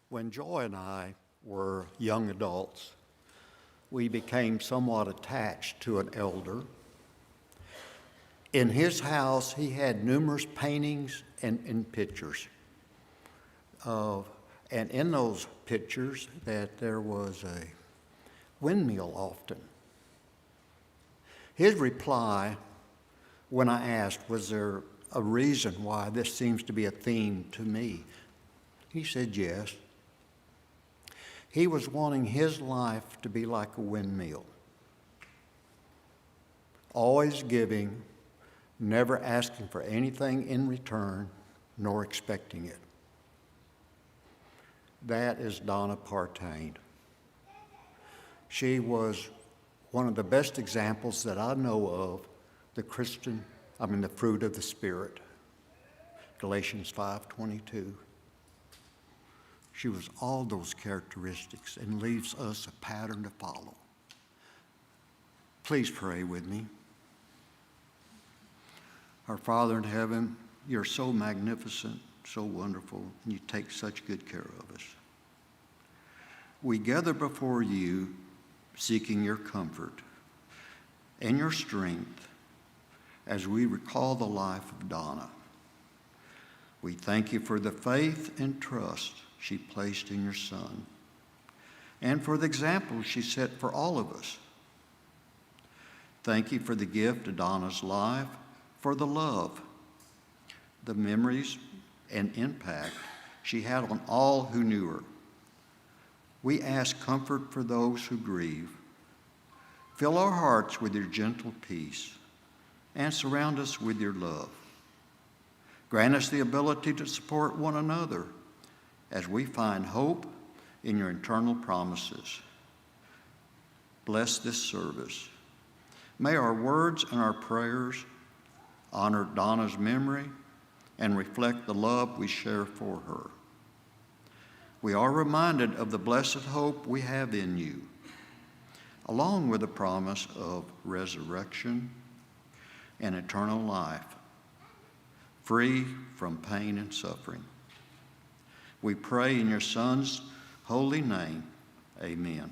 When Joy and I were young adults, we became somewhat attached to an elder. In his house, he had numerous paintings and pictures. And in those pictures, that there was a windmill often. His reply, when I asked, was there a reason why this seems to be a theme to me? He said yes. He was wanting his life to be like a windmill, always giving, never asking for anything in return, nor expecting it. That is Donna Partain. She was one of the best examples that I know of the fruit of the Spirit. Galatians 5:22. She was all those characteristics and leaves us a pattern to follow. Please pray with me. Our Father in heaven, you're so magnificent, so wonderful, and you take such good care of us. We gather before you seeking your comfort and your strength as we recall the life of Donna. We thank you for the faith and trust she placed in your Son, and for the example she set for all of us. Thank you for the gift of Donna's life, for the love, the memories, and impact she had on all who knew her. We ask comfort for those who grieve. Fill our hearts with your gentle peace, and surround us with your love. Grant us the ability to support one another as we find hope in your eternal promises. Bless this service. May our words and our prayers honor Donna's memory and reflect the love we share for her. We are reminded of the blessed hope we have in you, along with the promise of resurrection and eternal life, free from pain and suffering. We pray in your Son's holy name. Amen.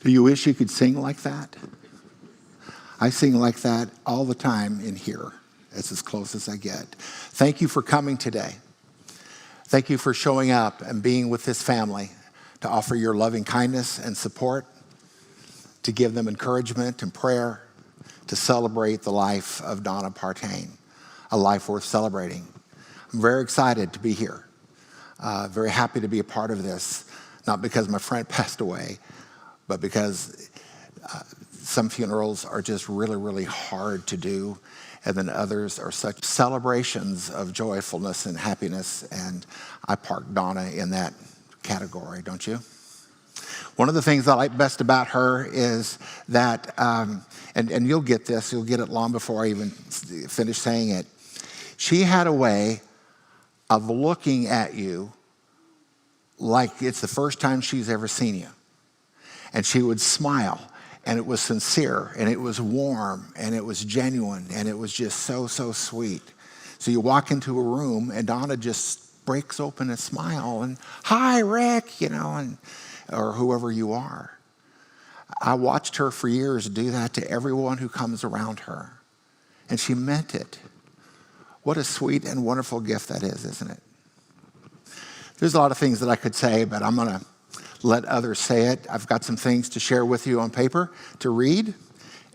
Do you wish you could sing like that? I sing like that all the time in here. It's as close as I get. Thank you for coming today. Thank you for showing up and being with this family to offer your loving kindness and support, to give them encouragement and prayer, to celebrate the life of Donna Partain, a life worth celebrating. I'm very excited to be here, very happy to be a part of this, not because my friend passed away, but because some funerals are just really, really hard to do, and then others are such celebrations of joyfulness and happiness, and I park Donna in that category, don't you? One of the things I like best about her is that, and you'll get this, you'll get it long before I even finish saying it, she had a way of looking at you like it's the first time she's ever seen you. And she would smile, and it was sincere, and it was warm, and it was genuine, and it was just so, so sweet. So you walk into a room, and Donna just breaks open a smile, and, hi, Rick, or whoever you are. I watched her for years do that to everyone who comes around her, and she meant it. What a sweet and wonderful gift that is, isn't it? There's a lot of things that I could say, but I'm going to let others say it. I've got some things to share with you on paper to read,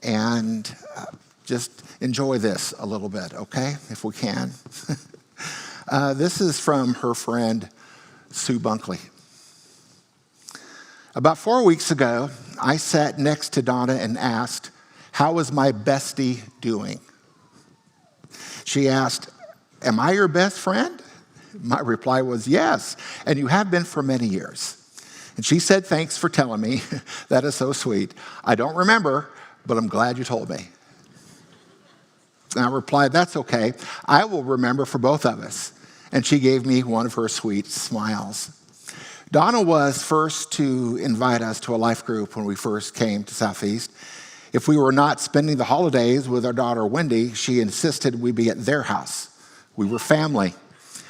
and just enjoy this a little bit, okay, if we can. This is from her friend, Sue Bunkley. About 4 weeks ago, I sat next to Donna and asked, how is my bestie doing? She asked, am I your best friend? My reply was, yes, and you have been for many years. And she said, thanks for telling me. That is so sweet. I don't remember, but I'm glad you told me. And I replied, that's okay. I will remember for both of us. And she gave me one of her sweet smiles. Donna was first to invite us to a life group when we first came to Southeast. If we were not spending the holidays with our daughter Wendy, she insisted we be at their house. We were family.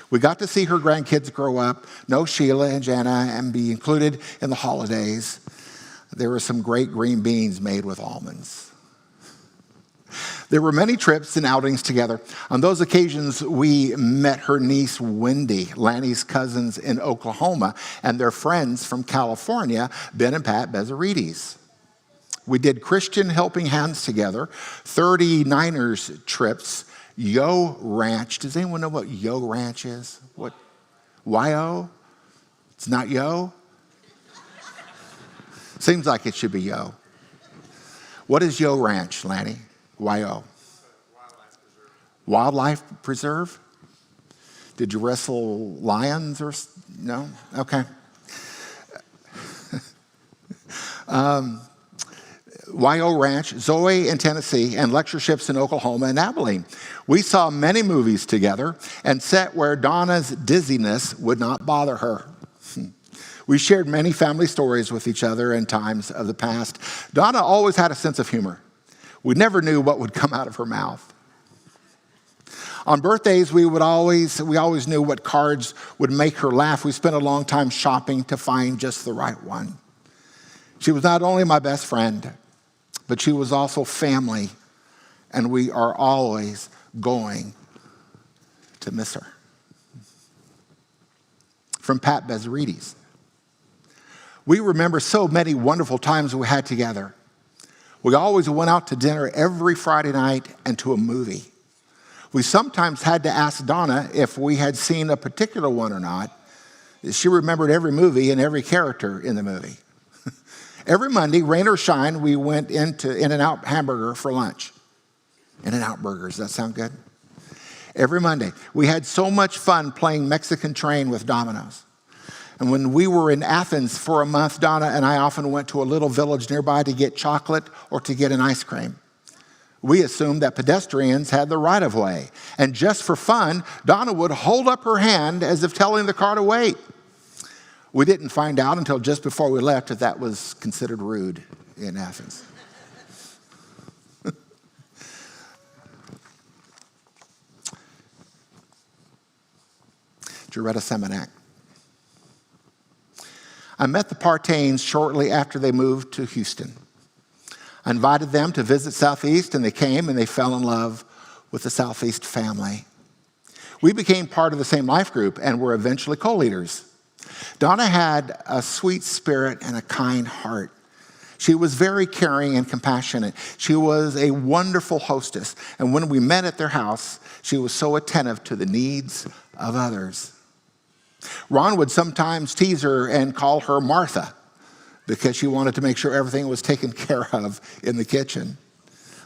We got to see her grandkids grow up, know Sheila and Jana, and be included in the holidays. There were some great green beans made with almonds. There were many trips and outings together. On those occasions, we met her niece, Wendy, Lanny's cousins in Oklahoma, and their friends from California, Ben and Pat Bezarides. We did Christian Helping Hands together, 39ers trips, Yo Ranch. Does anyone know what Yo Ranch is? What? Y-O? It's not Yo? Seems like it should be Yo. What is Yo Ranch, Lanny? Y-O. Wildlife Preserve? Did you wrestle lions or no? Okay. Y.O. Ranch, Zoe in Tennessee, and lectureships in Oklahoma and Abilene. We saw many movies together and sat where Donna's dizziness would not bother her. We shared many family stories with each other in times of the past. Donna always had a sense of humor. We never knew what would come out of her mouth. On birthdays, we always knew what cards would make her laugh. We spent a long time shopping to find just the right one. She was not only my best friend, but she was also family, and we are always going to miss her. From Pat Bezarides. We remember so many wonderful times we had together. We always went out to dinner every Friday night and to a movie. We sometimes had to ask Donna if we had seen a particular one or not. She remembered every movie and every character in the movie. Every Monday, rain or shine, we went into In-N-Out Hamburger for lunch. In-N-Out Burgers, does that sound good? Every Monday. We had so much fun playing Mexican Train with Dominoes. And when we were in Athens for a month, Donna and I often went to a little village nearby to get chocolate or to get an ice cream. We assumed that pedestrians had the right of way. And just for fun, Donna would hold up her hand as if telling the car to wait. We didn't find out until just before we left that was considered rude in Athens. Joretta Seminac. I met the Partains shortly after they moved to Houston. I invited them to visit Southeast, and they came and they fell in love with the Southeast family. We became part of the same life group and were eventually co-leaders. Donna had a sweet spirit and a kind heart. She was very caring and compassionate. She was a wonderful hostess. And when we met at their house, she was so attentive to the needs of others. Ron would sometimes tease her and call her Martha because she wanted to make sure everything was taken care of in the kitchen.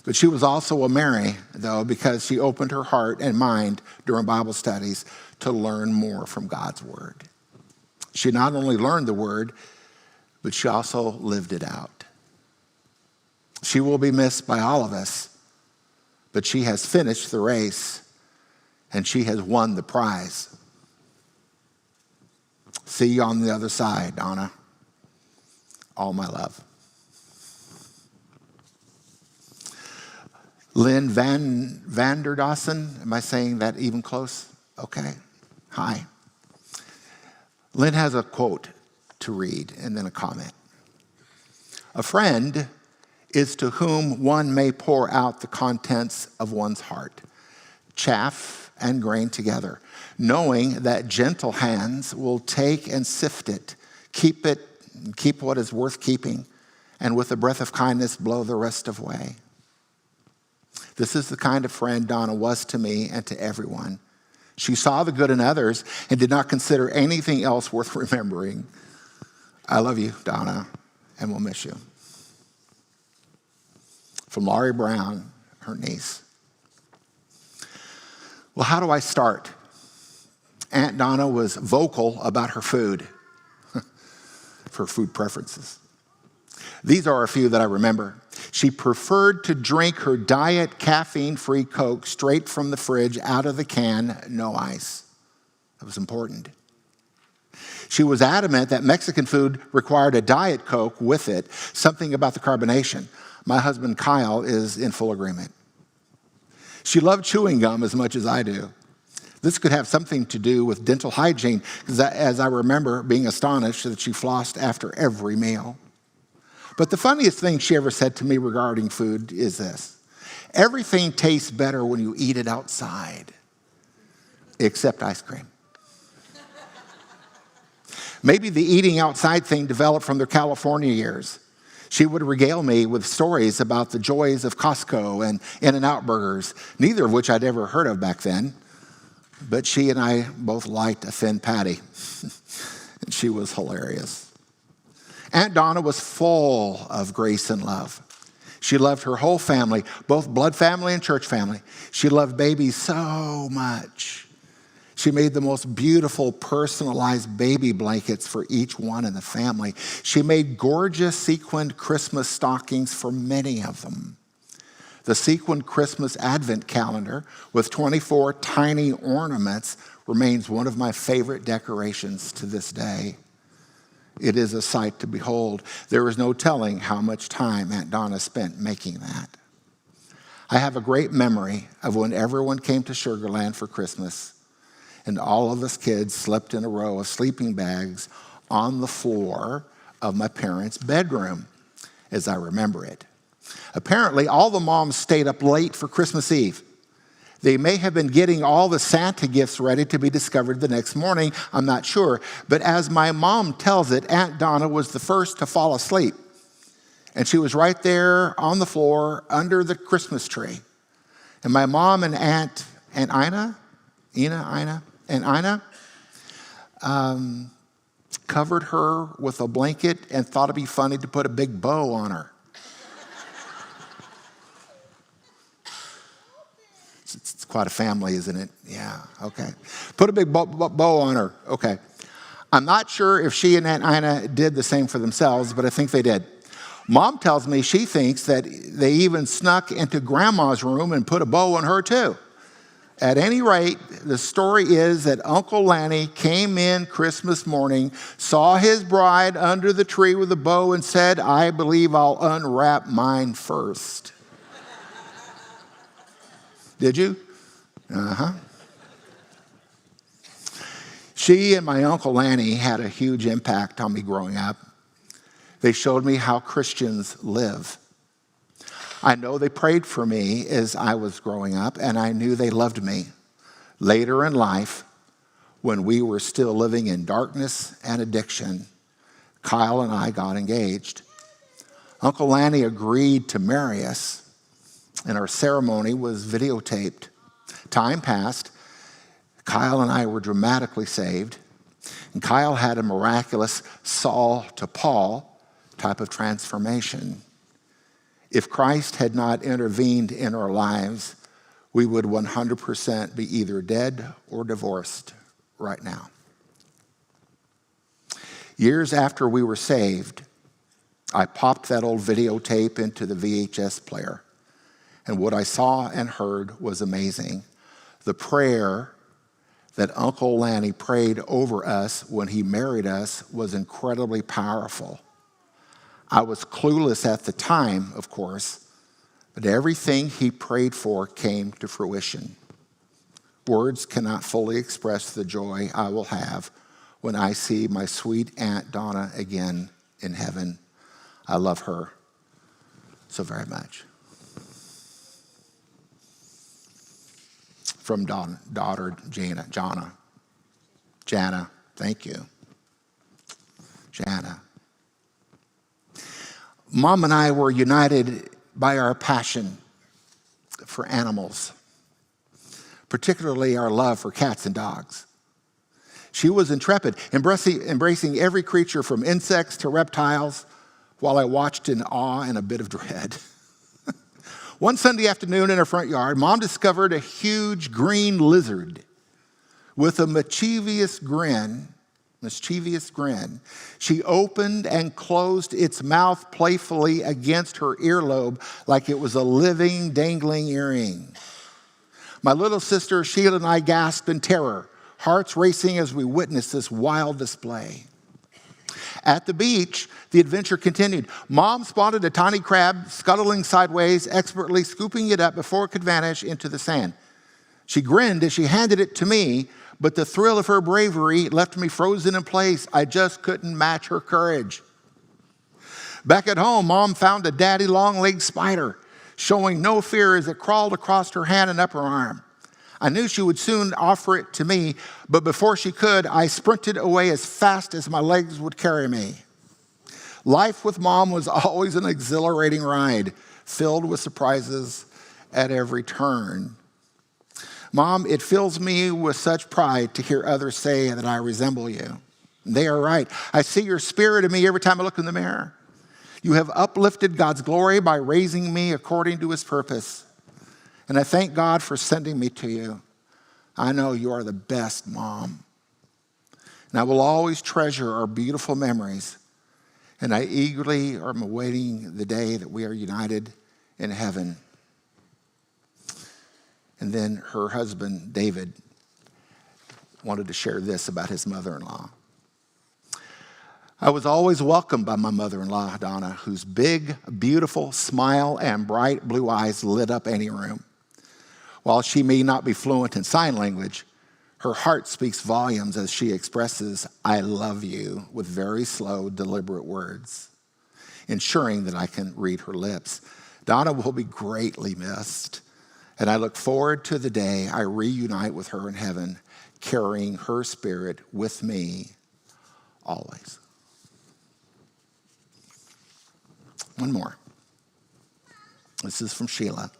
But she was also a Mary, though, because she opened her heart and mind during Bible studies to learn more from God's word. She not only learned the word, but she also lived it out. She will be missed by all of us, but she has finished the race and she has won the prize. See you on the other side, Donna. All my love. Lynn Vanderdossen, am I saying that even close? Okay. Hi. Lynn has a quote to read and then a comment. A friend is to whom one may pour out the contents of one's heart, chaff and grain together, knowing that gentle hands will take and sift it, keep what is worth keeping, and with a breath of kindness blow the rest away. This is the kind of friend Donna was to me and to everyone. She saw the good in others and did not consider anything else worth remembering. I love you, Donna, and we'll miss you. From Laurie Brown, her niece. Well, how do I start? Aunt Donna was vocal about her food, her food preferences. These are a few that I remember. She preferred to drink her diet caffeine-free Coke straight from the fridge, out of the can, no ice. That was important. She was adamant that Mexican food required a Diet Coke with it, something about the carbonation. My husband Kyle is in full agreement. She loved chewing gum as much as I do. This could have something to do with dental hygiene, as I remember being astonished that she flossed after every meal. But the funniest thing she ever said to me regarding food is this: everything tastes better when you eat it outside, except ice cream. Maybe the eating outside thing developed from their California years. She would regale me with stories about the joys of Costco and In-N-Out burgers, neither of which I'd ever heard of back then. But she and I both liked a thin patty. And she was hilarious. Aunt Donna was full of grace and love. She loved her whole family, both blood family and church family. She loved babies so much. She made the most beautiful personalized baby blankets for each one in the family. She made gorgeous sequined Christmas stockings for many of them. The sequined Christmas Advent calendar with 24 tiny ornaments remains one of my favorite decorations to this day. It is a sight to behold. There is no telling how much time Aunt Donna spent making that. I have a great memory of when everyone came to Sugar Land for Christmas, and all of us kids slept in a row of sleeping bags on the floor of my parents' bedroom, as I remember it. Apparently, all the moms stayed up late for Christmas Eve. They may have been getting all the Santa gifts ready to be discovered the next morning, I'm not sure. But as my mom tells it, Aunt Donna was the first to fall asleep. And she was right there on the floor under the Christmas tree. And my mom and Aunt Ina, covered her with a blanket and thought it'd be funny to put a big bow on her. It's quite a family, isn't it? Yeah, okay. Put a big bow on her. Okay. I'm not sure if she and Aunt Ina did the same for themselves, but I think they did. Mom tells me she thinks that they even snuck into Grandma's room and put a bow on her too. At any rate, the story is that Uncle Lanny came in Christmas morning, saw his bride under the tree with a bow, and said, "I believe I'll unwrap mine first." Did you? Uh-huh. She and my Uncle Lanny had a huge impact on me growing up. They showed me how Christians live. I know they prayed for me as I was growing up, and I knew they loved me. Later in life, when we were still living in darkness and addiction, Kyle and I got engaged. Uncle Lanny agreed to marry us, and our ceremony was videotaped. Time passed. Kyle and I were dramatically saved, and Kyle had a miraculous Saul to Paul type of transformation. If Christ had not intervened in our lives, we would 100% be either dead or divorced right now. Years after we were saved, I popped that old videotape into the VHS player. And what I saw and heard was amazing. The prayer that Uncle Lanny prayed over us when he married us was incredibly powerful. I was clueless at the time, of course, but everything he prayed for came to fruition. Words cannot fully express the joy I will have when I see my sweet Aunt Donna again in heaven. I love her so very much. From daughter Jana, thank you. Jana. Mom and I were united by our passion for animals, particularly our love for cats and dogs. She was intrepid, embracing every creature from insects to reptiles, while I watched in awe and a bit of dread. One Sunday afternoon in her front yard, Mom discovered a huge green lizard with a mischievous grin. She opened and closed its mouth playfully against her earlobe like it was a living, dangling earring. My little sister Sheila and I gasped in terror hearts racing as we witnessed this wild display. At the beach, the adventure continued. Mom spotted a tiny crab scuttling sideways, expertly scooping it up before it could vanish into the sand. She grinned as she handed it to me, but the thrill of her bravery left me frozen in place. I just couldn't match her courage. Back at home, Mom found a daddy long-legged spider, showing no fear as it crawled across her hand and upper arm. I knew she would soon offer it to me, but before she could, I sprinted away as fast as my legs would carry me. Life with Mom was always an exhilarating ride, filled with surprises at every turn. Mom, it fills me with such pride to hear others say that I resemble you. They are right. I see your spirit in me every time I look in the mirror. You have uplifted God's glory by raising me according to his purpose. And I thank God for sending me to you. I know you are the best mom. And I will always treasure our beautiful memories. And I eagerly am awaiting the day that we are united in heaven. And then her husband, David, wanted to share this about his mother-in-law. I was always welcomed by my mother-in-law, Donna, whose big, beautiful smile and bright blue eyes lit up any room. While she may not be fluent in sign language, her heart speaks volumes as she expresses, I love you, with very slow, deliberate words, ensuring that I can read her lips. Donna will be greatly missed, and I look forward to the day I reunite with her in heaven, carrying her spirit with me always. One more. This is from Sheila.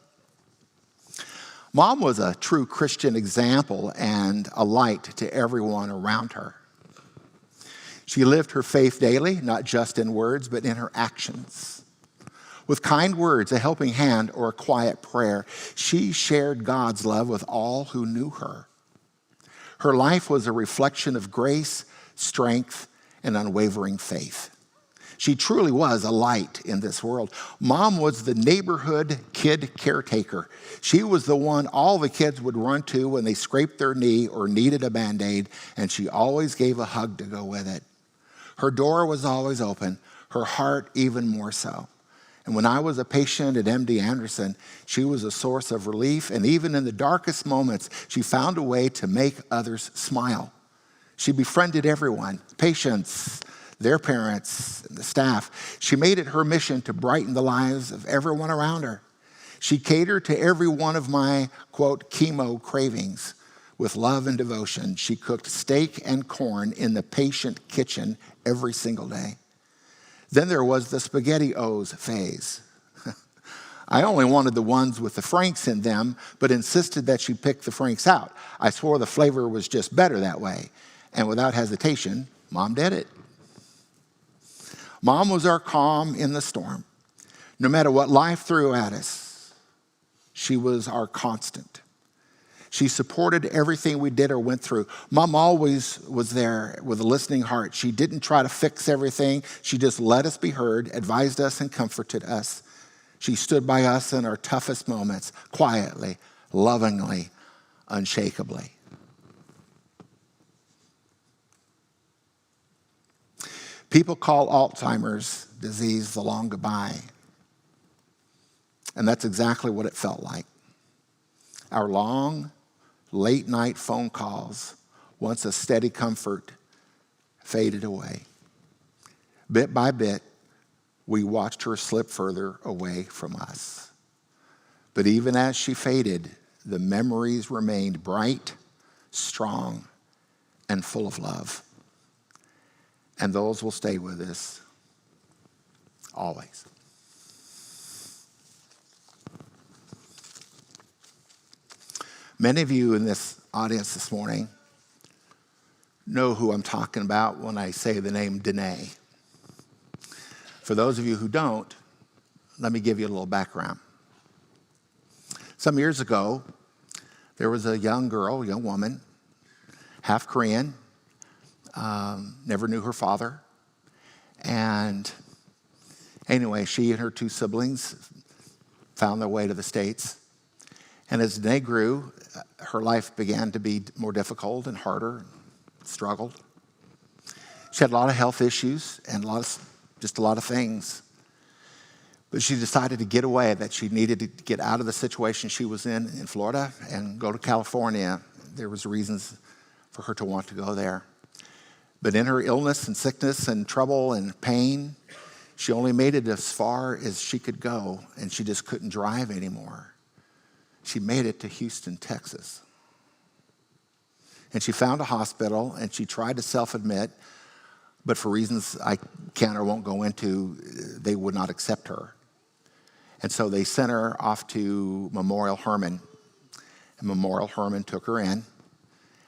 Mom was a true Christian example and a light to everyone around her. She lived her faith daily, not just in words, but in her actions. With kind words, a helping hand, or a quiet prayer, she shared God's love with all who knew her. Her life was a reflection of grace, strength, and unwavering faith. She truly was a light in this world. Mom was the neighborhood kid caretaker. She was the one all the kids would run to when they scraped their knee or needed a Band-Aid, and she always gave a hug to go with it. Her door was always open, her heart even more so. And when I was a patient at MD Anderson, she was a source of relief, and even in the darkest moments, she found a way to make others smile. She befriended everyone, patients, their parents, and the staff. She made it her mission to brighten the lives of everyone around her. She catered to every one of my, quote, chemo cravings. With love and devotion, she cooked steak and corn in the patient kitchen every single day. Then there was the SpaghettiOs phase. I only wanted the ones with the Franks in them, but insisted that she pick the Franks out. I swore the flavor was just better that way. And without hesitation, Mom did it. Mom was our calm in the storm. No matter what life threw at us, she was our constant. She supported everything we did or went through. Mom always was there with a listening heart. She didn't try to fix everything. She just let us be heard, advised us, and comforted us. She stood by us in our toughest moments, quietly, lovingly, unshakably. People call Alzheimer's disease the long goodbye. And that's exactly what it felt like. Our long, late-night phone calls, once a steady comfort, faded away. Bit by bit, we watched her slip further away from us. But even as she faded, the memories remained bright, strong, and full of love. And those will stay with us always. Many of you in this audience this morning know who I'm talking about when I say the name Danae. For those of you who don't, let me give you a little background. Some years ago, there was a young girl, young woman, half Korean, never knew her father. And anyway, she and her two siblings found their way to the States. And as Danae grew, her life began to be more difficult and harder, struggled. She had a lot of health issues and just a lot of things. But she decided to get away, that she needed to get out of the situation she was in Florida and go to California. There was reasons for her to want to go there. But in her illness and sickness and trouble and pain, she only made it as far as she could go, and she just couldn't drive anymore. She made it to Houston, Texas. And she found a hospital, and she tried to self-admit, but for reasons I can or won't go into, they would not accept her. And so they sent her off to Memorial Hermann. And Memorial Hermann took her in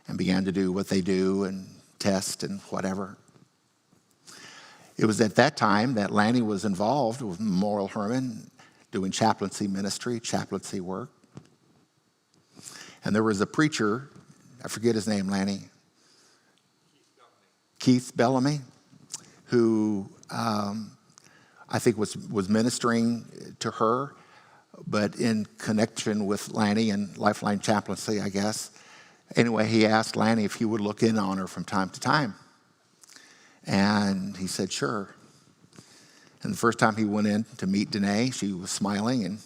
and began to do what they do and test and whatever. It was at that time that Lanny was involved with Memorial Hermann doing chaplaincy ministry, chaplaincy work. And there was a preacher, I forget his name, Lanny. Keith Bellamy, who I think was ministering to her, but in connection with Lanny and Lifeline Chaplaincy, I guess. Anyway, he asked Lanny if he would look in on her from time to time. And he said, sure. And the first time he went in to meet Danae, she was smiling and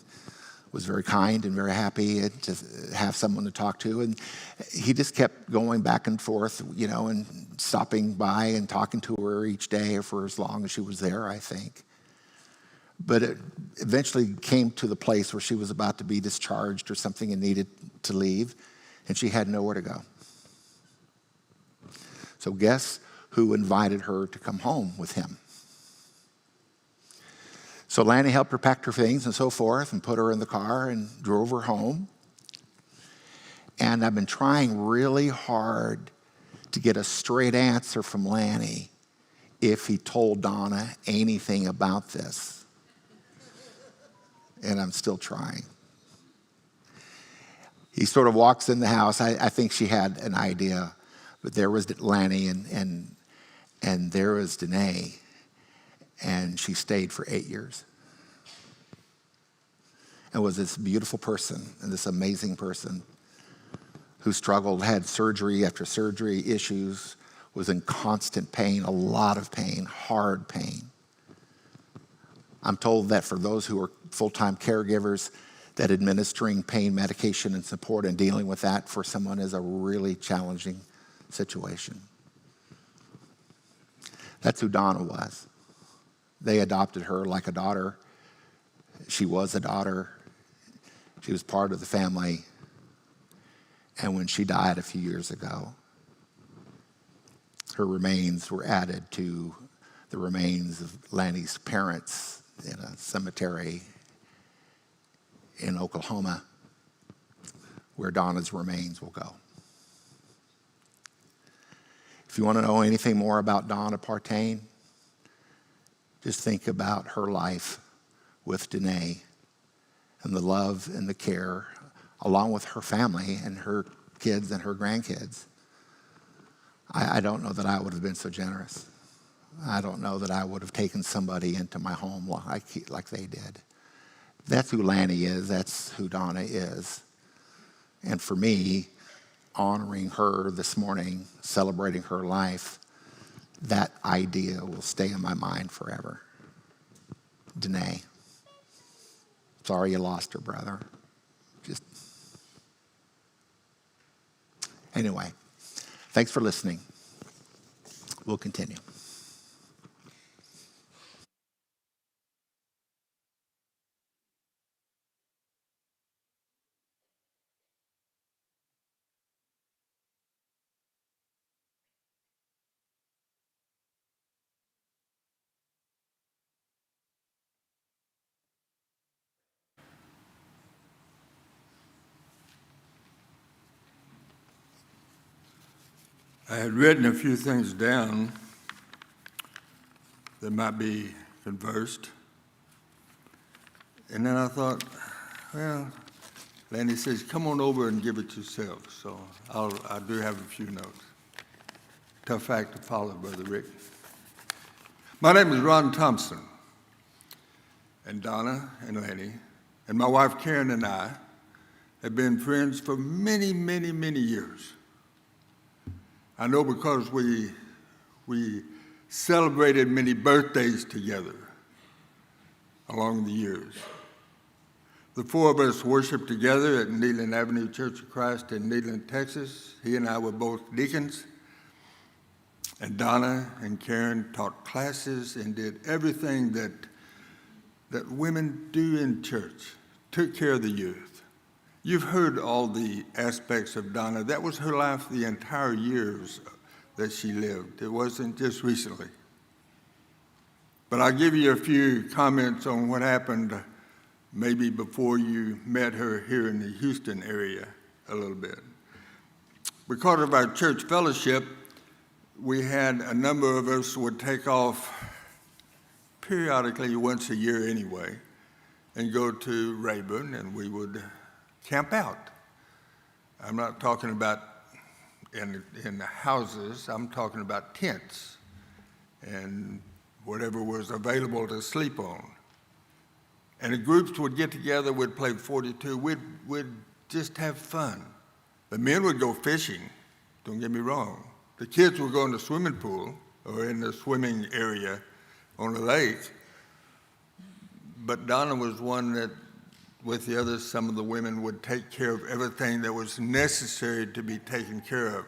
was very kind and very happy to have someone to talk to. And he just kept going back and forth, and stopping by and talking to her each day for as long as she was there, I think. But it eventually came to the place where she was about to be discharged or something and needed to leave, and she had nowhere to go. So guess who invited her to come home with him? So Lanny helped her pack her things and so forth and put her in the car and drove her home. And I've been trying really hard to get a straight answer from Lanny if he told Donna anything about this. And I'm still trying. He sort of walks in the house. I think she had an idea, but there was Lanny and there was Danae, and she stayed for 8 years. And was this beautiful person and this amazing person who struggled, had surgery after surgery, issues, was in constant pain, a lot of pain, hard pain. I'm told that for those who are full-time caregivers, that administering pain medication and support and dealing with that for someone is a really challenging situation. That's who Donna was. They adopted her like a daughter. She was a daughter. She was part of the family. And when she died a few years ago, her remains were added to the remains of Lanny's parents in a cemetery in Oklahoma, where Donna's remains will go. If you want to know anything more about Donna Partain, just think about her life with Danae and the love and the care, along with her family and her kids and her grandkids. I don't know that I would have been so generous. I don't know that I would have taken somebody into my home like they did. That's who Lanny is. That's who Donna is. And for me, honoring her this morning, celebrating her life, that idea will stay in my mind forever. Danae. Sorry you lost her, brother. Anyway, thanks for listening. We'll continue. I had written a few things down that might be conversed. And then I thought, well, Lanny says, come on over and give it yourself. So I do have a few notes. Tough act to follow, Brother Rick. My name is Ron Thompson, and Donna and Lanny, and my wife Karen and I have been friends for many, many, many years. I know because we celebrated many birthdays together along the years. The four of us worshiped together at Neyland Avenue Church of Christ in Neyland, Texas. He and I were both deacons. And Donna and Karen taught classes and did everything that women do in church, took care of the youth. You've heard all the aspects of Donna. That was her life the entire years that she lived. It wasn't just recently. But I'll give you a few comments on what happened maybe before you met her here in the Houston area a little bit. Because of our church fellowship, we had a number of us would take off periodically, once a year anyway, and go to Rayburn, and we would camp out. I'm not talking about in the houses, I'm talking about tents and whatever was available to sleep on. And the groups would get together, we'd play 42, we'd just have fun. The men would go fishing, don't get me wrong. The kids would go in the swimming pool or in the swimming area on the lake. But Donna was one that, with the others, some of the women would take care of everything that was necessary to be taken care of.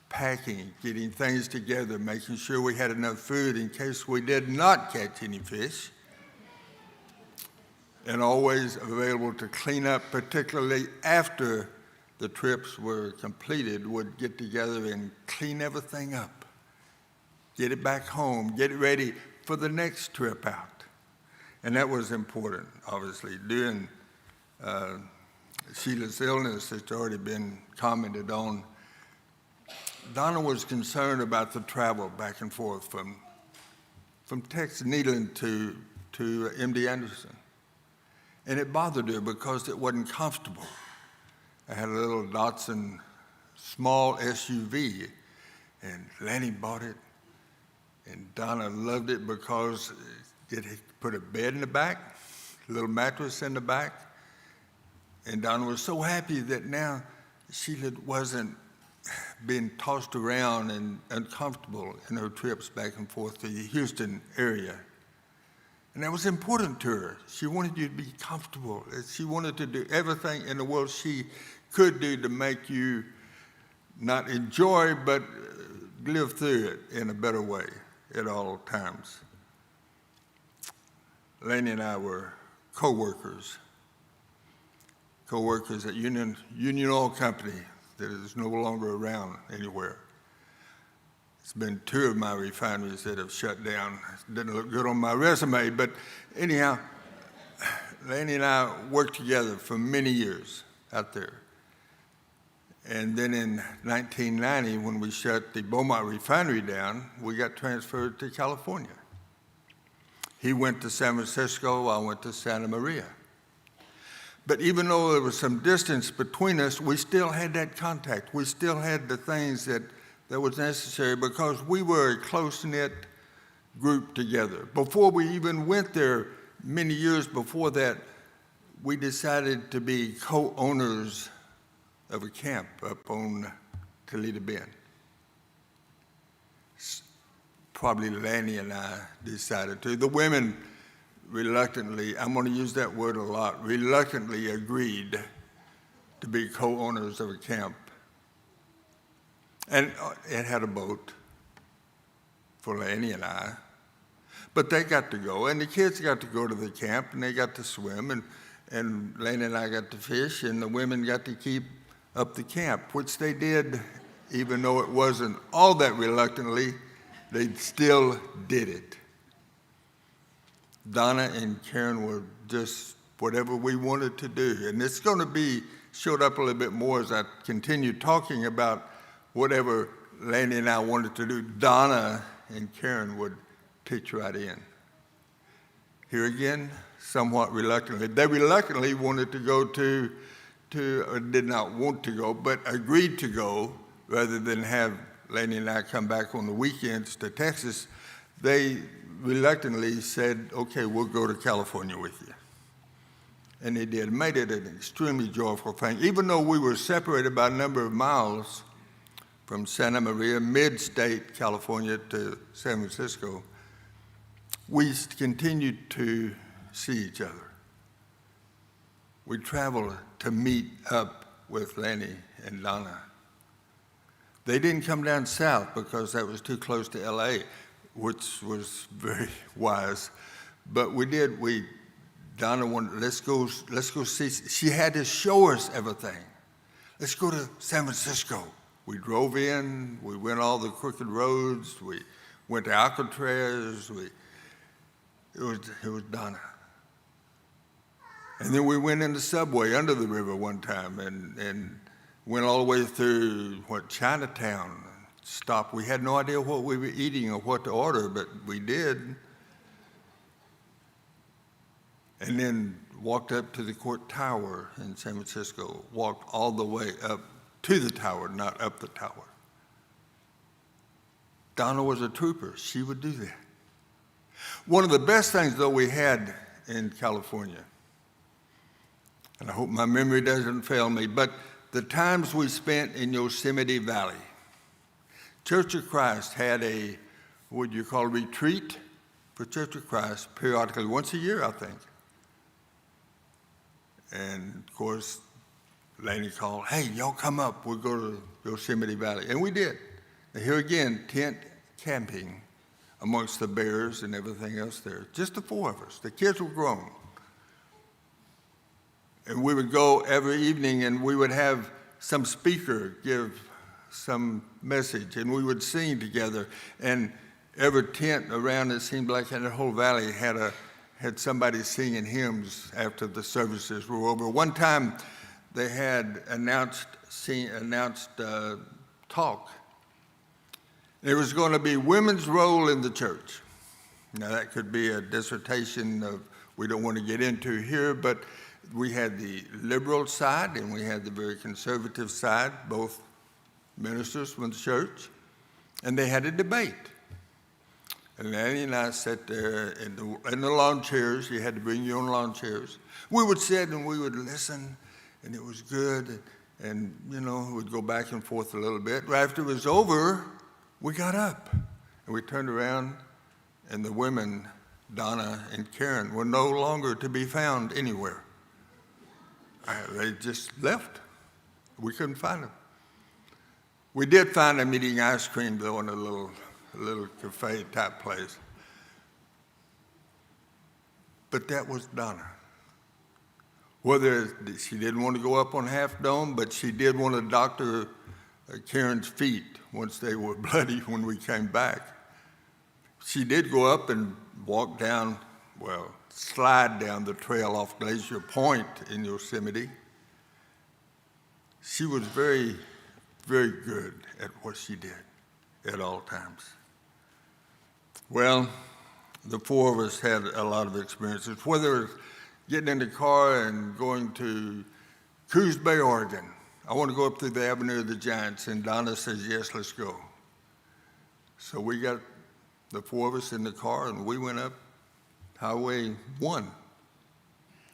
Packing, getting things together, making sure we had enough food in case we did not catch any fish. And always available to clean up, particularly after the trips were completed, would get together and clean everything up, get it back home, get it ready for the next trip out. And that was important, obviously. During Sheila's illness, it's already been commented on, Donna was concerned about the travel back and forth from Texas, Neyland to MD Anderson. And it bothered her because it wasn't comfortable. I had a little Datsun small SUV, and Lanny bought it, and Donna loved it because it put a bed in the back, a little mattress in the back, and Donna was so happy that now Sheila wasn't being tossed around and uncomfortable in her trips back and forth to the Houston area. And that was important to her. She wanted you to be comfortable. She wanted to do everything in the world she could do to make you not enjoy, but live through it in a better way at all times. Laney and I were co-workers at Union Oil Company that is no longer around anywhere. It's been 2 of my refineries that have shut down. It didn't look good on my resume, but anyhow, Laney and I worked together for many years out there. And then in 1990, when we shut the Beaumont refinery down, we got transferred to California. He went to San Francisco, I went to Santa Maria. But even though there was some distance between us, we still had that contact. We still had the things that was necessary because we were a close-knit group together. Before we even went there, many years before that, we decided to be co-owners of a camp up on Toledo Bend. Probably Lanny and I decided to. The women reluctantly, I'm going to use that word a lot, reluctantly agreed to be co-owners of a camp. And it had a boat for Lanny and I. But they got to go, and the kids got to go to the camp, and they got to swim, and Lanny and I got to fish, and the women got to keep up the camp, which they did, even though it wasn't all that reluctantly, they still did it. Donna and Karen were just whatever we wanted to do. And it's going to be showed up a little bit more as I continue talking about whatever Lanny and I wanted to do. Donna and Karen would pitch right in. Here again, somewhat reluctantly. They reluctantly wanted to go to or did not want to go, but agreed to go rather than have Lanny and I come back on the weekends to Texas. They reluctantly said, okay, we'll go to California with you. and they did, made it an extremely joyful thing. Even though we were separated by a number of miles from Santa Maria, mid-state California, to San Francisco, we continued to see each other. We traveled to meet up with Lenny and Donna. They didn't come down south because that was too close to LA, which was very wise. But Donna wanted, let's go see. She had to show us everything. Let's go to San Francisco. We drove in, we went all the crooked roads, we went to Alcatraz, it was Donna. And then we went in the subway under the river one time and went all the way through, Chinatown, stopped. We had no idea what we were eating or what to order, but we did. And then walked up to the court tower in San Francisco, walked all the way up to the tower, not up the tower. Donna was a trooper. She would do that. One of the best things, though, we had in California, and I hope my memory doesn't fail me, but the times we spent in Yosemite Valley. Church of Christ had a, what you call, retreat for Church of Christ periodically, once a year, I think. And, of course, Laney called, hey, y'all come up, we'll go to Yosemite Valley. And we did. And here again, tent camping amongst the bears and everything else there. Just the four of us. The kids were grown. And we would go every evening and we would have some speaker give some message and we would sing together. And every tent around, it seemed like in the whole valley had somebody singing hymns after the services were over. One time they had announced talk. It was going to be women's role in the church. Now that could be a dissertation of we don't want to get into here, but we had the liberal side and we had the very conservative side, both ministers from the church, and they had a debate. And Lanny and I sat there in the lawn chairs. You had to bring your own lawn chairs. We would sit and we would listen, and it was good. And, we'd go back and forth a little bit. Right after it was over, we got up. And we turned around, and the women, Donna and Karen, were no longer to be found anywhere. They just left. We couldn't find them. We did find them eating ice cream, though, in a little cafe type place. But that was Donna. Whether she didn't want to go up on Half Dome, but she did want to doctor Karen's feet once they were bloody when we came back. She did go up and walk down, slide down the trail off Glacier Point in Yosemite. She was very, very good at what she did at all times. Well, the four of us had a lot of experiences, whether it's getting in the car and going to Coos Bay, Oregon. I want to go up through the Avenue of the Giants, and Donna says, yes, let's go. So we got the four of us in the car, and we went up Highway 1,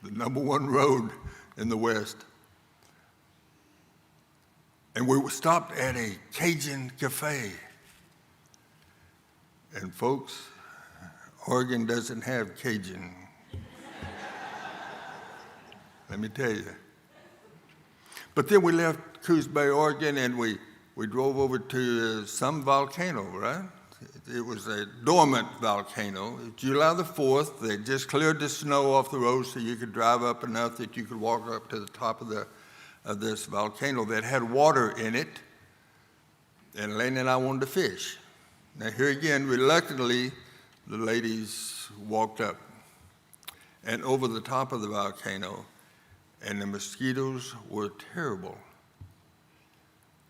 the number one road in the West. And we stopped at a Cajun cafe. And folks, Oregon doesn't have Cajun. Let me tell you. But then we left Coos Bay, Oregon, and we drove over to some volcano, right? It was a dormant volcano. July the 4th, they just cleared the snow off the road so you could drive up enough that you could walk up to the top of this volcano that had water in it. And Lane and I wanted to fish. Now here again, reluctantly, the ladies walked up and over the top of the volcano, and the mosquitoes were terrible.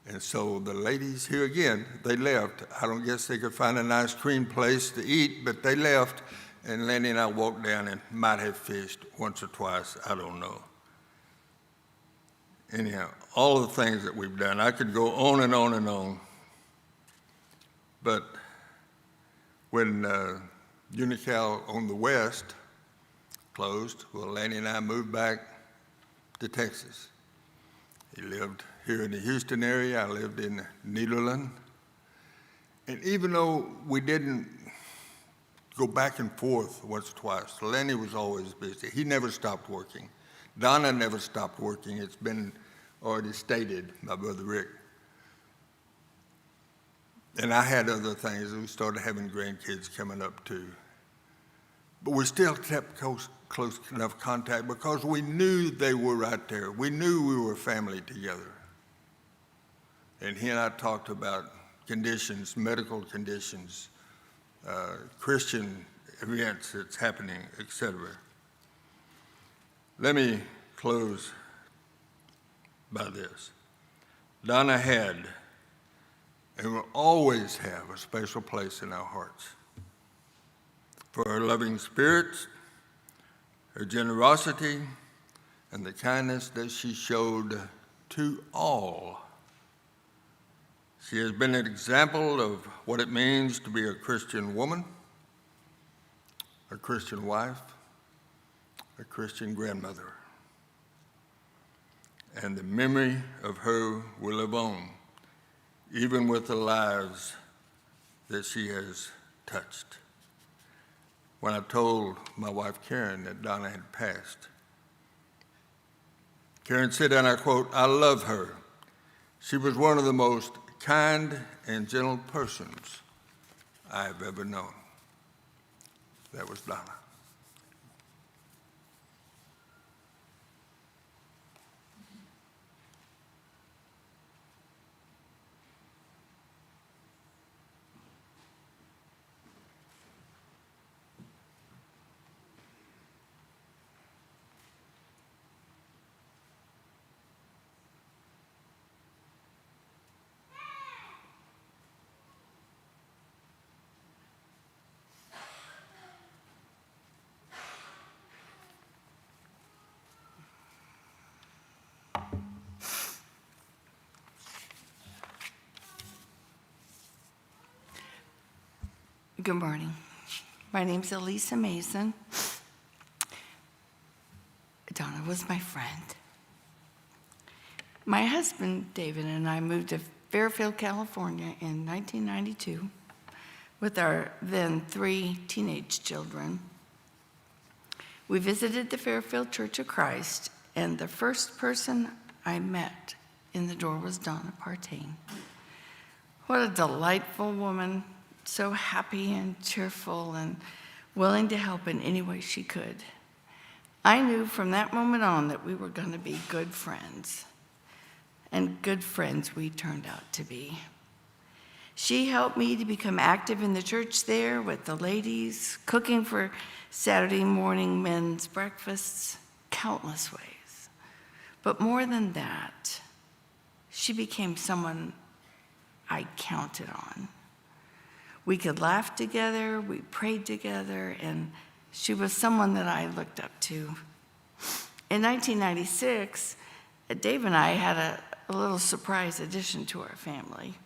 And so the ladies, here again, they left. I don't guess they could find an ice cream place to eat, but they left, and Lenny and I walked down and might have fished once or twice, I don't know. Anyhow, all the things that we've done, I could go on and on and on. But when Unical on the west closed, well, Lenny and I moved back to Texas. He lived here in the Houston area. I lived in Nederland. And even though we didn't go back and forth once or twice, Lenny was always busy. He never stopped working. Donna never stopped working. It's been already stated by Brother Rick. And I had other things. We started having grandkids coming up too. But we still kept close enough contact because we knew they were right there. We knew we were family together. And he and I talked about conditions, medical conditions, Christian events that's happening, etc. Let me close by this. Donna had and will always have a special place in our hearts for her loving spirit, her generosity, and the kindness that she showed to all. She has been an example of what it means to be a Christian woman, a Christian wife, a Christian grandmother. And the memory of her will live on, even with the lives that she has touched. When I told my wife Karen that Donna had passed, Karen said, and I quote, "I love her. She was one of the most kind and gentle persons I have ever known." That was Donna. Good morning. My name's Elisa Mason. Donna was my friend. My husband, David, and I moved to Fairfield, California in 1992 with our then 3 teenage children. We visited the Fairfield Church of Christ, and the first person I met in the door was Donna Partain. What a delightful woman. So happy and cheerful and willing to help in any way she could. I knew from that moment on that we were going to be good friends, and good friends we turned out to be. She helped me to become active in the church there with the ladies, cooking for Saturday morning men's breakfasts, countless ways. But more than that, she became someone I counted on. We could laugh together, we prayed together, and she was someone that I looked up to. In 1996, Dave and I had a little surprise addition to our family.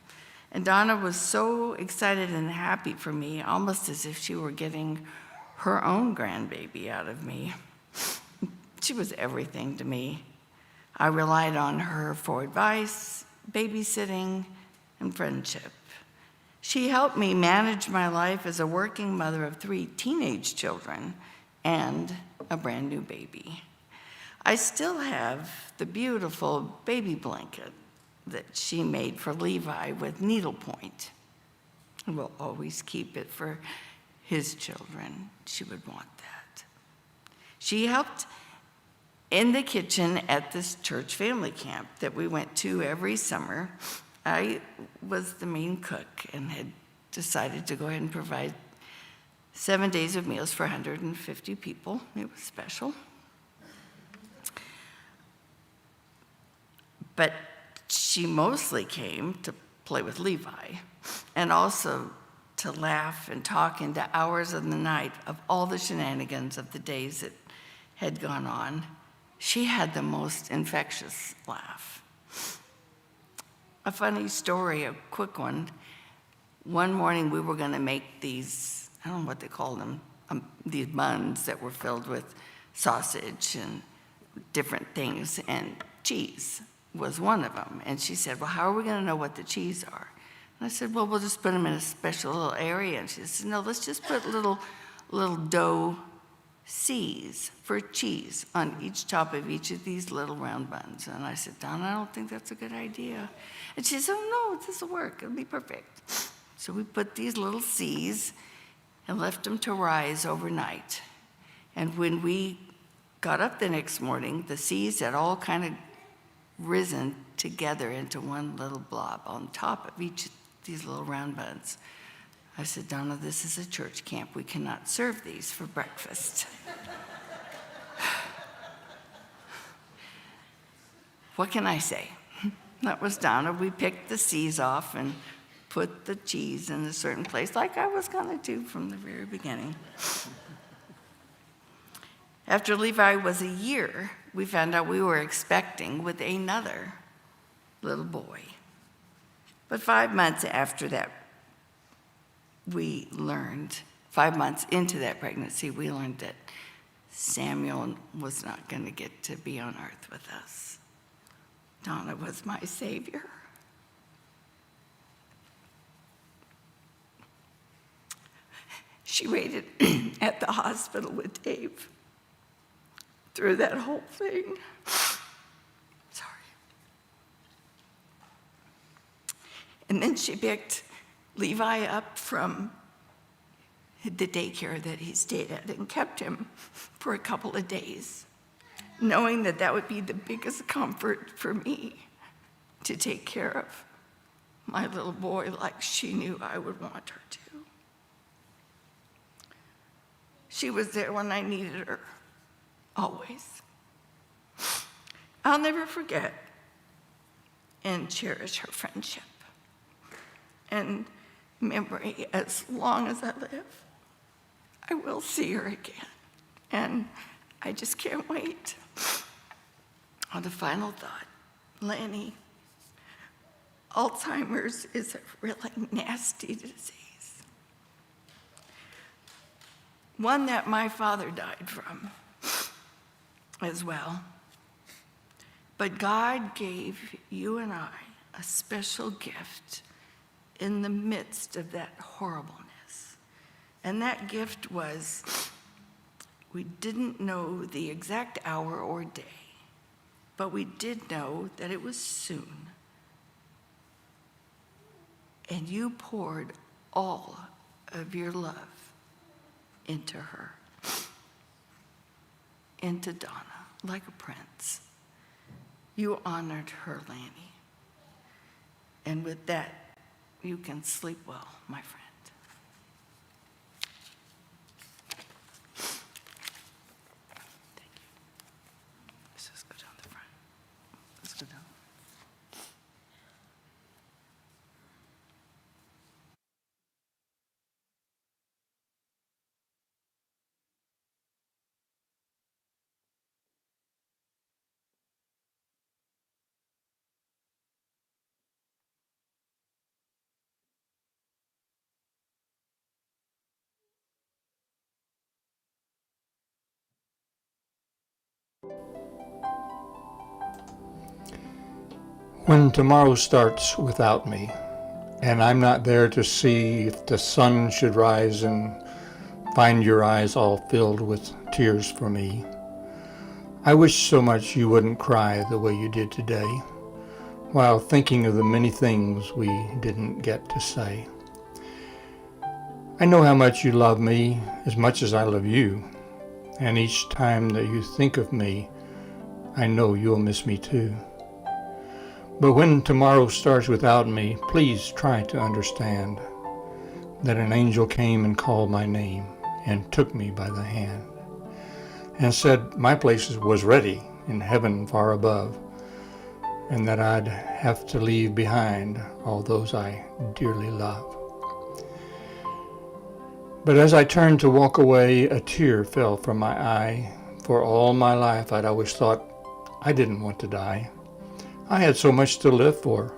And Donna was so excited and happy for me, almost as if she were getting her own grandbaby out of me. She was everything to me. I relied on her for advice, babysitting, and friendship. She helped me manage my life as a working mother of 3 teenage children and a brand new baby. I still have the beautiful baby blanket that she made for Levi with needlepoint. And we'll always keep it for his children. She would want that. She helped in the kitchen at this church family camp that we went to every summer. I was the main cook and had decided to go ahead and provide 7 days of meals for 150 people. It was special. But she mostly came to play with Levi and also to laugh and talk into hours of the night of all the shenanigans of the days that had gone on. She had the most infectious laugh. A funny story, a quick one. One morning we were going to make these, I don't know what they called them, these buns that were filled with sausage and different things, and cheese was one of them. And she said, well, how are we going to know what the cheese are? And I said, well, we'll just put them in a special little area. And she said, no, let's just put little dough C's for cheese on each top of each of these little round buns. And I said, Donna, I don't think that's a good idea. And she said, oh, no, this will work. It'll be perfect. So we put these little C's and left them to rise overnight. And when we got up the next morning, the C's had all kind of risen together into one little blob on top of each of these little round buns. I said, Donna, this is a church camp. We cannot serve these for breakfast. What can I say? That was Donna. We picked the C's off and put the cheese in a certain place, like I was going to do from the very beginning. After Levi was a year, we found out we were expecting with another little boy. But 5 months after that, 5 months into that pregnancy, we learned that Samuel was not going to get to be on earth with us. Donna was my savior. She waited at the hospital with Dave through that whole thing. Sorry. And then she picked Levi up from the daycare that he stayed at and kept him for a couple of days, knowing that that would be the biggest comfort for me to take care of my little boy like she knew I would want her to. She was there when I needed her, always. I'll never forget and cherish her friendship and memory as long as I live. I will see her again, and I just can't wait. On the final thought, Lanny, Alzheimer's is a really nasty disease. One that my father died from as well. But God gave you and I a special gift in the midst of that horribleness. And that gift was, we didn't know the exact hour or day, but we did know that it was soon. And you poured all of your love into her, into Donna, like a prince. You honored her, Lanny. And with that, you can sleep well, my friend. Thank you. Let's just go down the front. Let's go down. When tomorrow starts without me, and I'm not there to see if the sun should rise and find your eyes all filled with tears for me, I wish so much you wouldn't cry the way you did today, while thinking of the many things we didn't get to say. I know how much you love me as much as I love you, and each time that you think of me, I know you'll miss me too. But when tomorrow starts without me, please try to understand that an angel came and called my name and took me by the hand and said my place was ready in heaven far above, and that I'd have to leave behind all those I dearly love. But as I turned to walk away, a tear fell from my eye. For all my life I'd always thought I didn't want to die. I had so much to live for,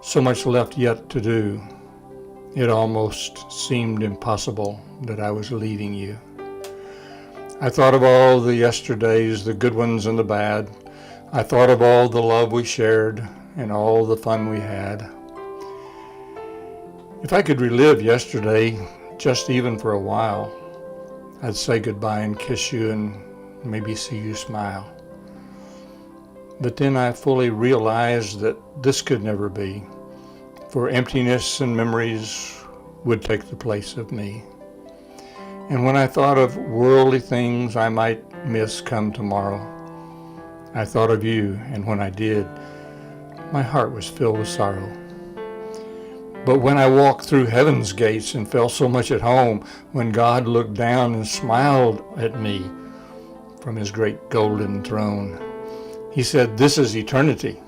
so much left yet to do. It almost seemed impossible that I was leaving you. I thought of all the yesterdays, the good ones and the bad. I thought of all the love we shared and all the fun we had. If I could relive yesterday, just even for a while, I'd say goodbye and kiss you and maybe see you smile. But then I fully realized that this could never be, for emptiness and memories would take the place of me. And when I thought of worldly things I might miss come tomorrow, I thought of you, and when I did, my heart was filled with sorrow. But when I walked through heaven's gates and felt so much at home, when God looked down and smiled at me from his great golden throne, he said, "This is eternity,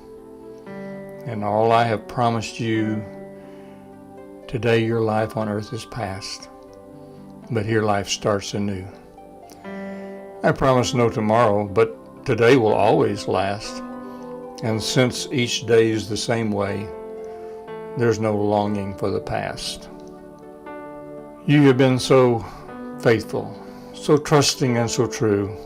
and all I have promised you, today your life on earth is past, but here life starts anew. I promise no tomorrow, but today will always last, and since each day is the same way, there's no longing for the past. You have been so faithful, so trusting and so true.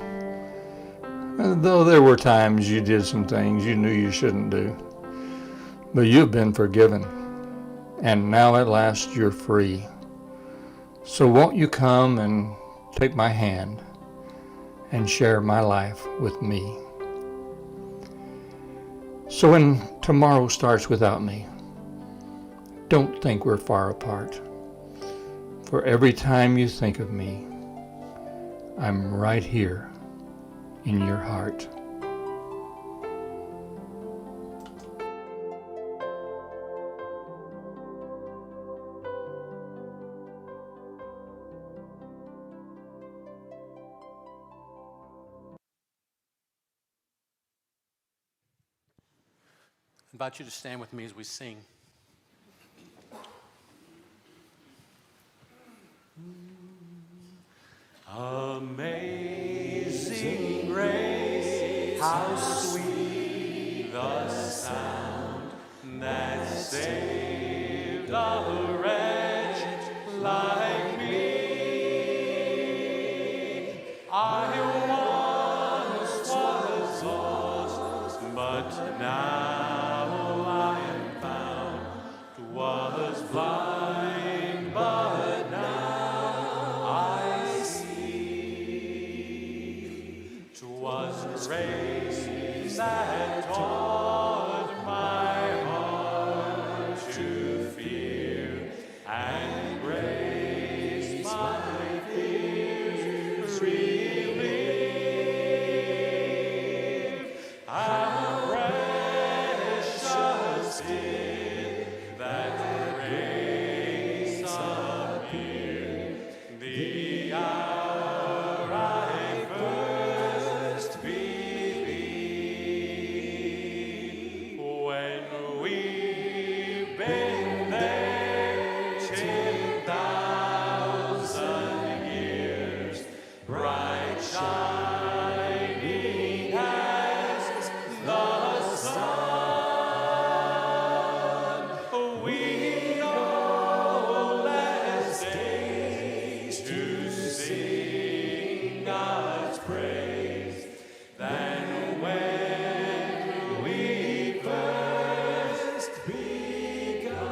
And though there were times you did some things you knew you shouldn't do, but you've been forgiven, and now at last you're free. So won't you come and take my hand and share my life with me?" So when tomorrow starts without me, don't think we're far apart. For every time you think of me, I'm right here in your heart. I invite you to stand with me as we sing. Amazing grace, how sweet the sound that saved a wretch like me. I once was lost, but now I am found. 'Twas blind, but now I see. 'Twas grace that taught my heart to fear, and grace my fears relieved. How precious did that grace appear, the hour I first believed. When we've been there 10,000 years, bright shining as the sun, we know last days to sing God's praise than when we first begun.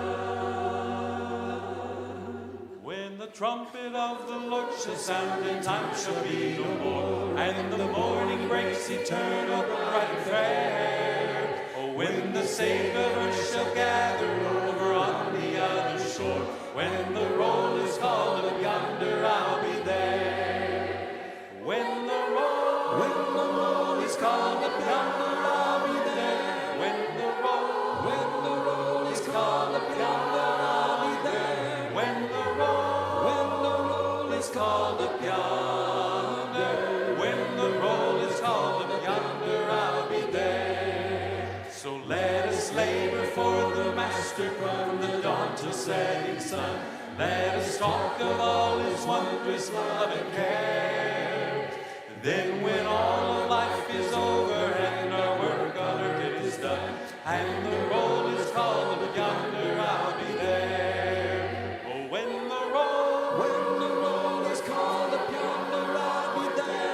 When the trumpet of the Lord shall sound, and time shall be no more, and the morning breaks eternal, bright and fair. Oh, when the saved of earth shall gather over on the other shore, when the roll is called up yonder, I'll be there. When the roll is called up yonder, I'll be there. When the roll is called up yonder, I'll be there. When the roll is called up yonder, when the roll is called up yonder, I'll be there. So let us labor for the Master from the dawn till setting sun. Let us talk of all his wondrous love and care. Then when all of life is over and our work on earth is done, and the roll is called up yonder, I'll be there. Oh, when the roll is called up yonder, I'll be there.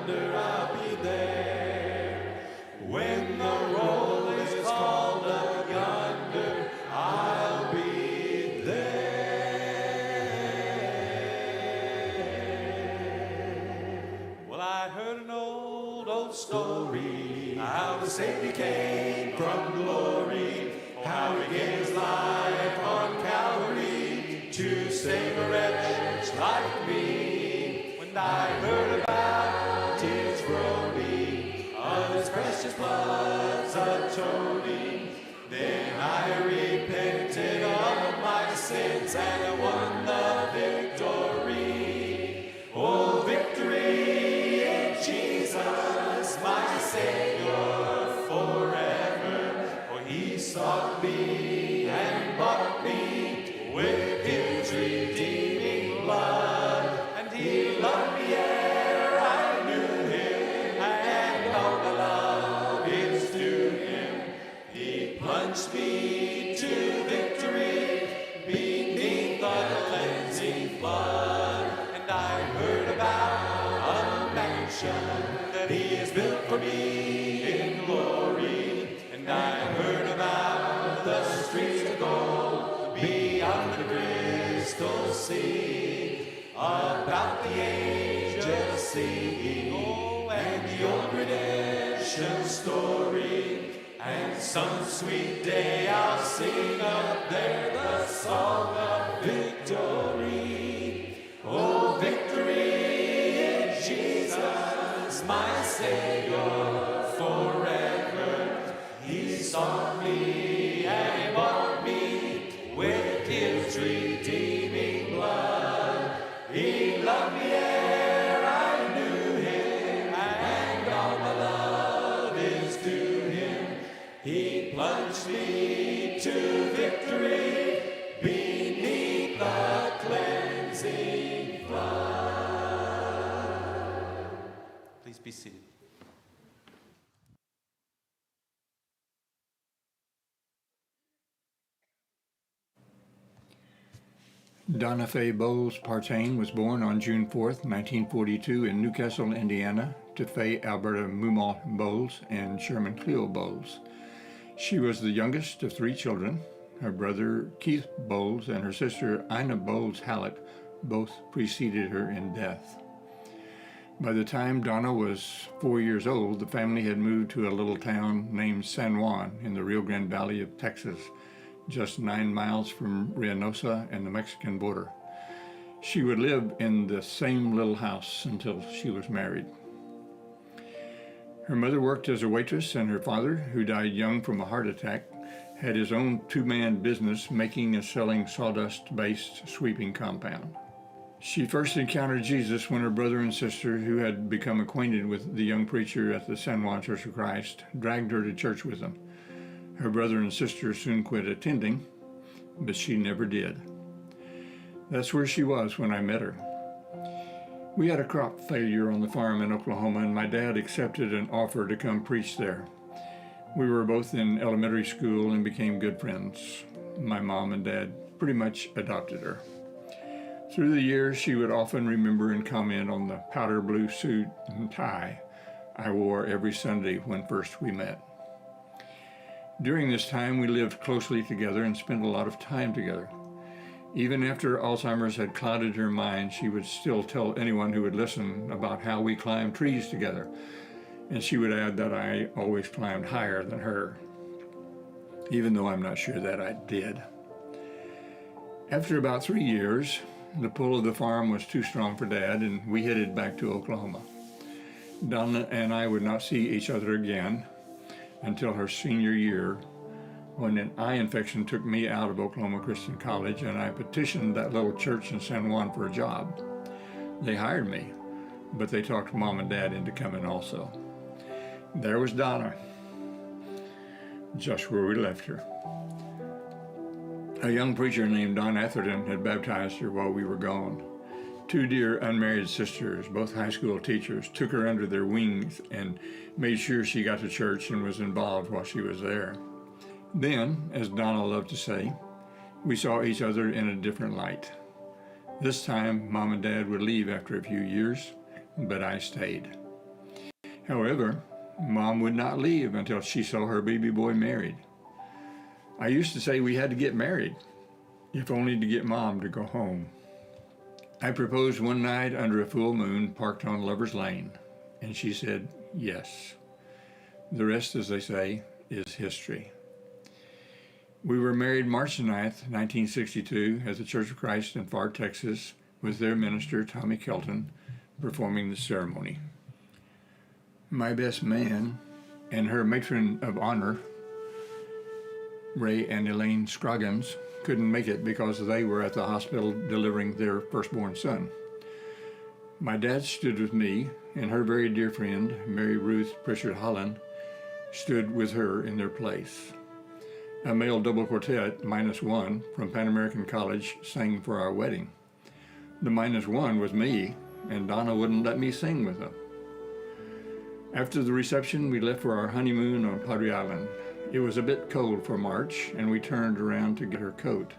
yonder, I'll be there. When the roll is called up yonder, I'll be there. Well, I heard an old story, how the Savior came from glory, how he gave his life on Calvary to save a wretch like me. When I heard about his groaning, of his precious blood's atoning, then I repented of my sins and won the victory. Oh, victory in Jesus, my Savior forever. For he sought me and bought me with his redeeming blood. And he loved me ere I knew him, and all my love is to him. He plunged me to victory beneath the cleansing flood. And I heard about a mansion that he has built for me in glory. And I heard about the streets of gold beyond the crystal sea, about the angels singing, oh, and the old redemption story. And some sweet day I'll sing up there the song of victory. Oh, victory in Jesus, my Savior forever. He sought me and bought me with his redeeming blood. He loved me ere I knew him, and all my love is to him. He plunged me to victory beneath the cleansing flood. Please be seated. Donna Bowles Partain was born on June 4th, 1942 in Newcastle, Indiana, to Faye Alberta Mumalt Bowles and Sherman Cleo Bowles. She was the youngest of 3 children. Her brother Keith Bowles and her sister Ina Bowles Hallett both preceded her in death. By the time Donna was 4 years old, the family had moved to a little town named San Juan in the Rio Grande Valley of Texas, just 9 miles from Reynosa and the Mexican border. She would live in the same little house until she was married. Her mother worked as a waitress, and her father, who died young from a heart attack, had his own 2-man business making and selling sawdust-based sweeping compound. She first encountered Jesus when her brother and sister, who had become acquainted with the young preacher at the San Juan Church of Christ, dragged her to church with them. Her brother and sister soon quit attending, but she never did. That's where she was when I met her. We had a crop failure on the farm in Oklahoma, and my dad accepted an offer to come preach there. We were both in elementary school and became good friends. My mom and dad pretty much adopted her. Through the years, she would often remember and comment on the powder blue suit and tie I wore every Sunday when first we met. During this time, we lived closely together and spent a lot of time together. Even after Alzheimer's had clouded her mind, she would still tell anyone who would listen about how we climbed trees together. And she would add that I always climbed higher than her, even though I'm not sure that I did. After about 3 years, the pull of the farm was too strong for Dad, and we headed back to Oklahoma. Donna and I would not see each other again until her senior year, when an eye infection took me out of Oklahoma Christian College, and I petitioned that little church in San Juan for a job. They hired me, but they talked Mom and Dad into coming also. There was Donna, just where we left her. A young preacher named Don Atherton had baptized her while we were gone. 2 dear unmarried sisters, both high school teachers, took her under their wings and made sure she got to church and was involved while she was there. Then, as Donna loved to say, we saw each other in a different light. This time, Mom and Dad would leave after a few years, but I stayed. However, Mom would not leave until she saw her baby boy married. I used to say we had to get married, if only to get Mom to go home. I proposed one night under a full moon parked on Lover's Lane, and she said yes. The rest, as they say, is history. We were married March 9th, 1962, at the Church of Christ in Far, Texas, with their minister, Tommy Kelton, performing the ceremony. My best man and her matron of honor, Ray and Elaine Scroggins, couldn't make it because they were at the hospital delivering their firstborn son. My dad stood with me, and her very dear friend, Mary Ruth Pritchard Holland, stood with her in their place. A male double quartet, -1, from Pan American College sang for our wedding. The -1 was me, and Donna wouldn't let me sing with them. After the reception, we left for our honeymoon on Padre Island. It was a bit cold for March, and we turned around to get her coat.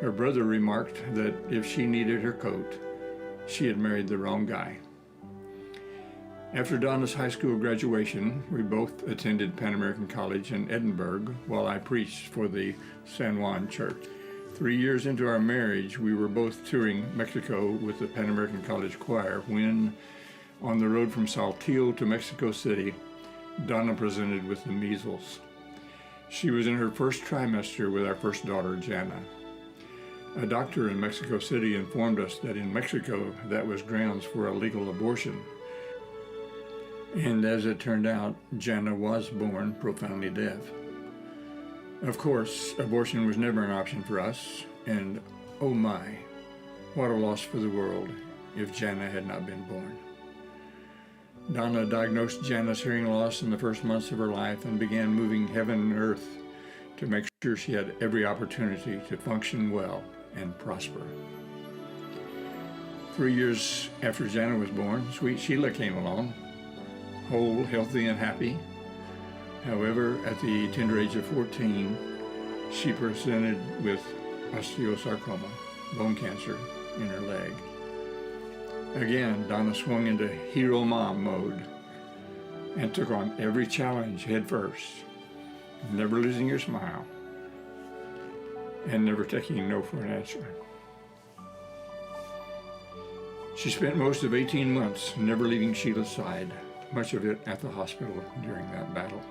Her brother remarked that if she needed her coat, she had married the wrong guy. After Donna's high school graduation, we both attended Pan American College in Edinburgh while I preached for the San Juan Church. 3 years into our marriage, we were both touring Mexico with the Pan American College Choir when, on the road from Saltillo to Mexico City, Donna presented with the measles. She was in her first trimester with our first daughter, Jana. A doctor in Mexico City informed us that in Mexico, that was grounds for a legal abortion. And as it turned out, Jana was born profoundly deaf. Of course, abortion was never an option for us, and oh my, what a loss for the world if Jana had not been born. Donna diagnosed Jana's hearing loss in the first months of her life and began moving heaven and earth to make sure she had every opportunity to function well and prosper. 3 years after Jana was born, sweet Sheila came along, whole, healthy, and happy. However, at the tender age of 14, she presented with osteosarcoma, bone cancer, in her leg. Again, Donna swung into hero mom mode and took on every challenge head first, never losing her smile and never taking no for an answer. She spent most of 18 months never leaving Sheila's side, much of it at the hospital during that battle.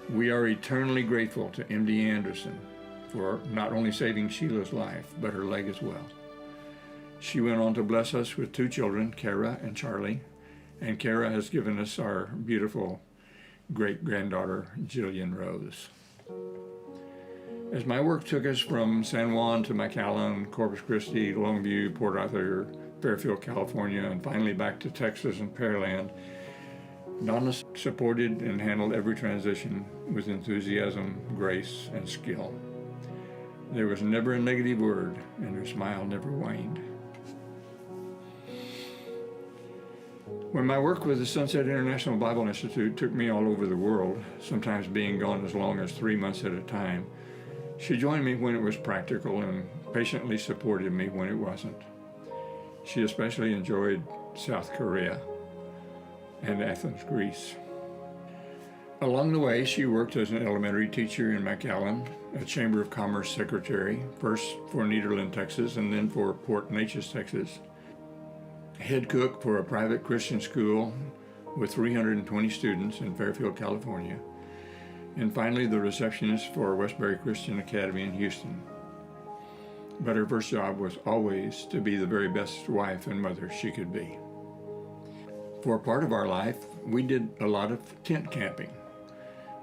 We are eternally grateful to MD Anderson for not only saving Sheila's life, but her leg as well. She went on to bless us with 2 children, Kara and Charlie, and Kara has given us our beautiful great-granddaughter, Jillian Rose. As my work took us from San Juan to McAllen, Corpus Christi, Longview, Port Arthur, Fairfield, California, and finally back to Texas and Pearland, Donna supported and handled every transition with enthusiasm, grace, and skill. There was never a negative word, and her smile never waned. When my work with the Sunset International Bible Institute took me all over the world, sometimes being gone as long as 3 months at a time, she joined me when it was practical and patiently supported me when it wasn't. She especially enjoyed South Korea and Athens, Greece. Along the way, she worked as an elementary teacher in McAllen, a Chamber of Commerce secretary, first for Nederland, Texas, and then for Port Neches, Texas. Head cook for a private Christian school with 320 students in Fairfield, California. And finally, the receptionist for Westbury Christian Academy in Houston. But her first job was always to be the very best wife and mother she could be. For a part of our life, we did a lot of tent camping,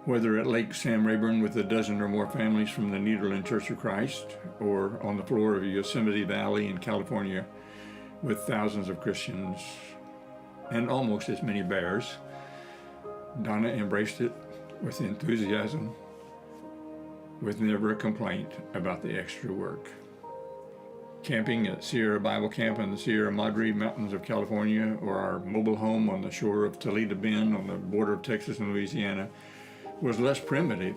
whether at Lake Sam Rayburn with a dozen or more families from the Nederland Church of Christ, or on the floor of Yosemite Valley in California with thousands of Christians and almost as many bears. Donna embraced it with enthusiasm, with never a complaint about the extra work. Camping at Sierra Bible Camp in the Sierra Madre Mountains of California, or our mobile home on the shore of Toledo Bend on the border of Texas and Louisiana, was less primitive,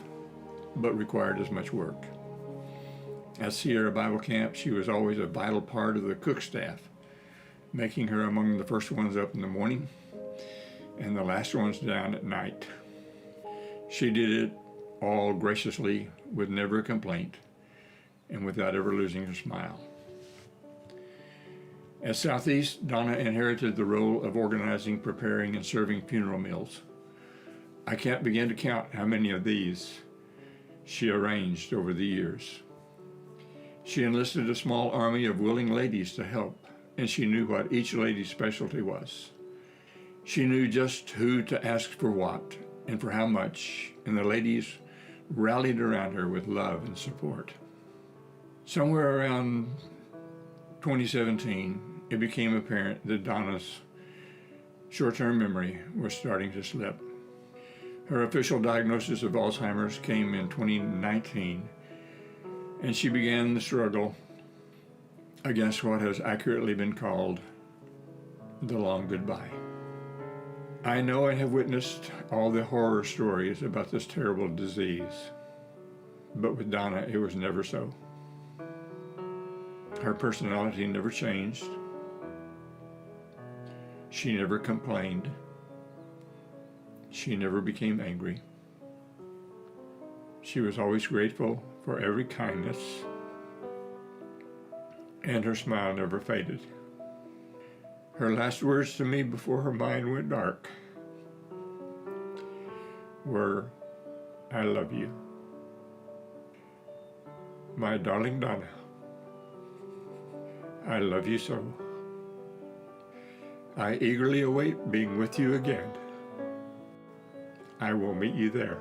but required as much work. At Sierra Bible Camp, she was always a vital part of the cook staff, making her among the first ones up in the morning and the last ones down at night. She did it all graciously, with never a complaint, and without ever losing her smile. At Southeast, Donna inherited the role of organizing, preparing, and serving funeral meals. I can't begin to count how many of these she arranged over the years. She enlisted a small army of willing ladies to help, and she knew what each lady's specialty was. She knew just who to ask for what and for how much, and the ladies rallied around her with love and support. Somewhere around 2017, it became apparent that Donna's short-term memory was starting to slip. Her official diagnosis of Alzheimer's came in 2019, and she began the struggle against what has accurately been called the long goodbye. I know I have witnessed all the horror stories about this terrible disease, but with Donna, it was never so. Her personality never changed. She never complained. She never became angry. She was always grateful for every kindness, and her smile never faded. Her last words to me before her mind went dark were, "I love you." My darling Donna, I love you so. I eagerly await being with you again. I will meet you there.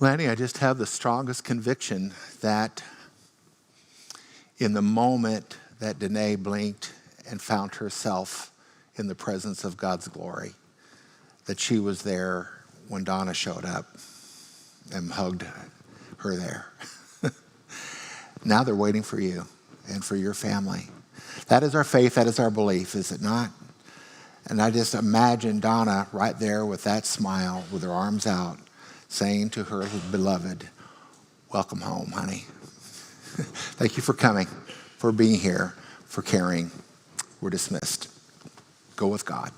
Lanny, I just have the strongest conviction that in the moment that Danae blinked and found herself in the presence of God's glory, that she was there when Donna showed up and hugged her there. Now they're waiting for you. and for your family. That is our faith, that is our belief, is it not? And I just imagine Donna right there with that smile, with her arms out, saying to her beloved, welcome home, honey. Thank you for coming, for being here, for caring. We're dismissed. Go with God.